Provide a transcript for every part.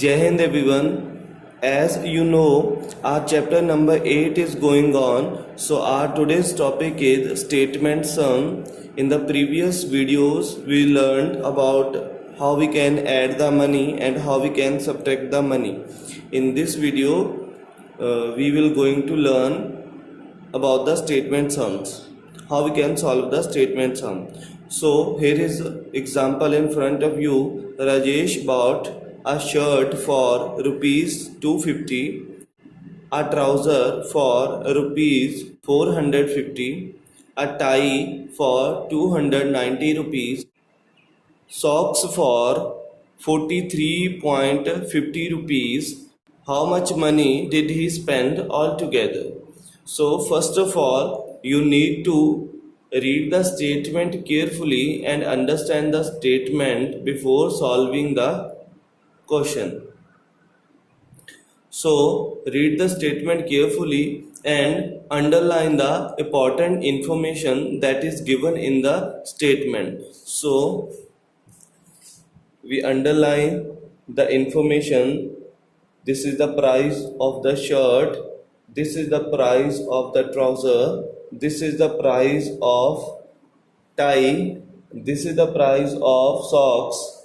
Jai Hind everyone. As you know, our chapter number 8 is going on. So our today's topic is statement sum. In the previous videos, we learned about how we can add the money and how we can subtract the money. In this video, we will going to learn about the statement sums, how we can solve the statement sum. So here is example in front of you. Rajesh bought a shirt for rupees 250, a trouser for rupees 450, a tie for 290 rupees, socks for 43.50 rupees. How much money did he spend altogether? So first of all, you need to read the statement carefully and understand the statement before solving the question. So read the statement carefully and underline the important information that is given in the statement. So we underline the information. This is the price of the shirt, this is the price of the trouser, this is the price of tie, this is the price of socks.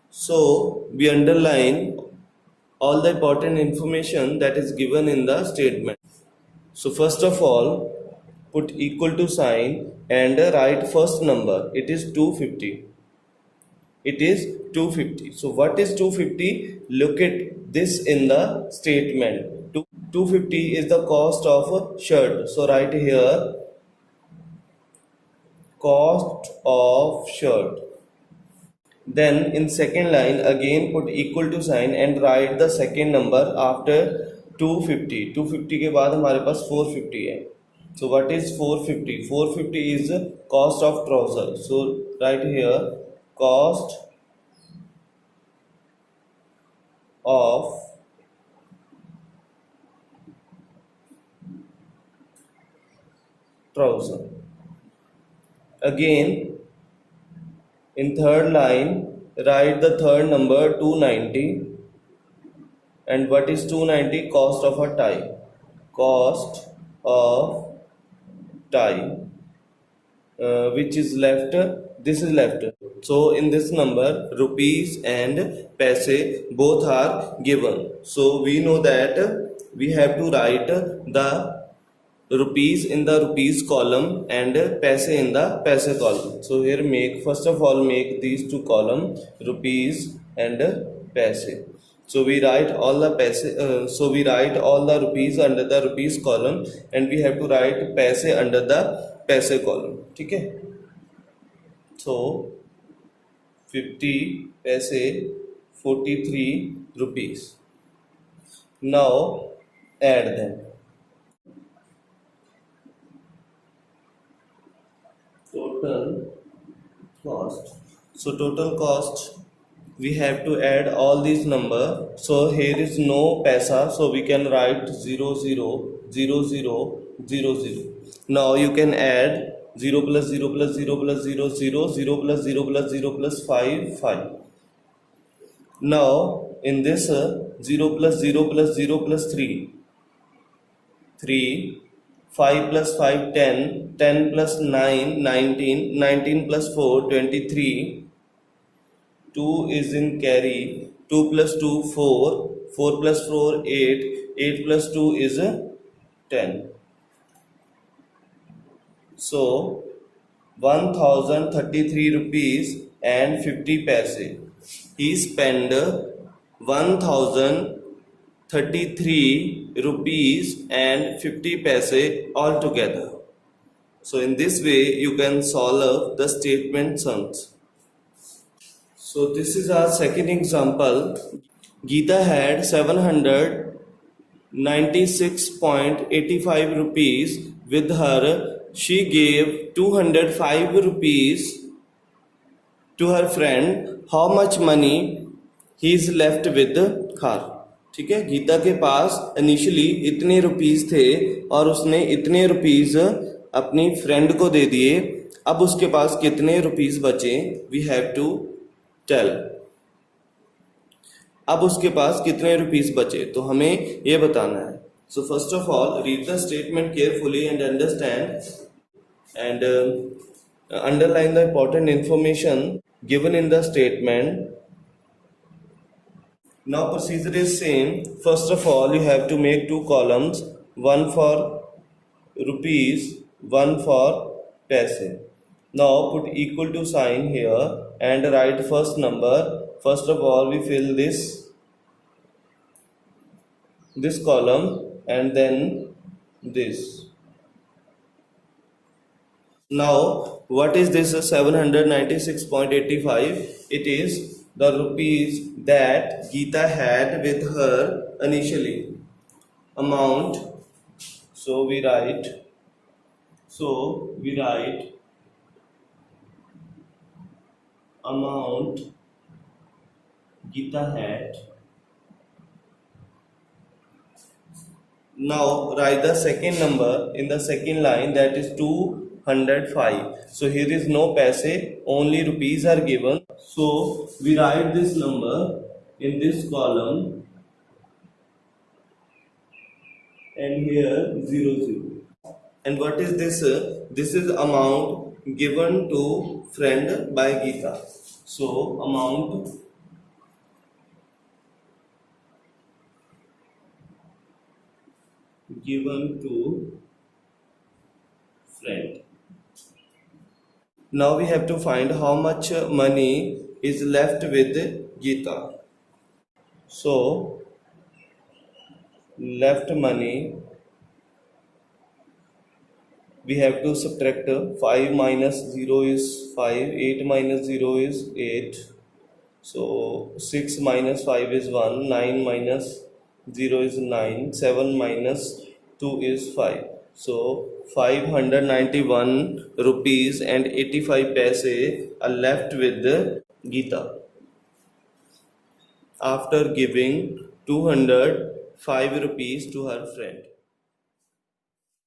So we underline all the important information that is given in the statement. So first of all, put equal to sign and write first number. It is 250. It is 250. So what is 250? Look at this in the statement. 250 is the cost of a shirt. So write here cost of shirt. Then in second line again put equal to sign and write the second number after 250. 250 के बाद हमारे पास 450 है. So what is 450? 450 is cost of trouser. So write here cost of trouser. Again in third line write the third number 290. And what is 290? Cost of a tie. Cost of tie. Which is left? This is left. So in this number rupees and paise both are given. So we know that we have to write the rupees in the rupees column and paise in the paise column. So here first of all make these two columns rupees and paise. So we write all the rupees under the rupees column and we have to write paise under the paise column. Okay. So 50 paise 43 rupees. Now add them. Total cost. So total cost, we have to add all these number. So here is no paisa, so we can write 0 0 0 0 0 0. Now you can add 0 plus 0 plus 0 plus 0 0 0 plus 0 plus 0 plus 5 5. Now in this 0 plus 0 plus 0 plus 3 3, 5 plus 5 10, 10 plus 9 19, 19 plus 4 23, 2 is in carry, 2 plus 2 4, 4 plus 4 8, 8 plus 2 is 10. So 1033 rupees and 50 paise. He spent 1033 rupees and 50 paise altogether. So in this way you can solve the statement sums. So this is our second example. Geeta had 796.85 rupees with her. She gave 205 rupees to her friend. How much money he is left with her? ठीक है, गीता के पास initially इतने rupees थे और उसने इतने rupees अपनी friend को दे दिए. अब उसके पास कितने रुपीस बचे? We have to tell. अब उसके पास कितने रुपीस बचे, तो हमें ये बताना है. So first of all read the statement carefully and understand and underline the important information given in the statement. Now procedure is same. First of all you have to make two columns, one for rupees, one for paise. Now put equal to sign here and write first number. First of all we fill this column and then this. Now, what is this 796.85? It is the rupees that Geeta had with her initially. Amount. So we write amount Geeta had. Now write the second number in the second line, that is 205. So here is no paise, only rupees are given. So we write this number in this column and here 00. And what is this? This is amount given to friend by Geeta. So amount given to friend. Now we have to find how much money is left with Geeta. So left money, we have to subtract 5 minus 0 is 5, 8 minus 0 is 8, so 6 minus 5 is 1, 9 minus 0 is 9, 7 minus 2 is 5. So 591 rupees and 85 paise are left with Geeta after giving 205 rupees to her friend.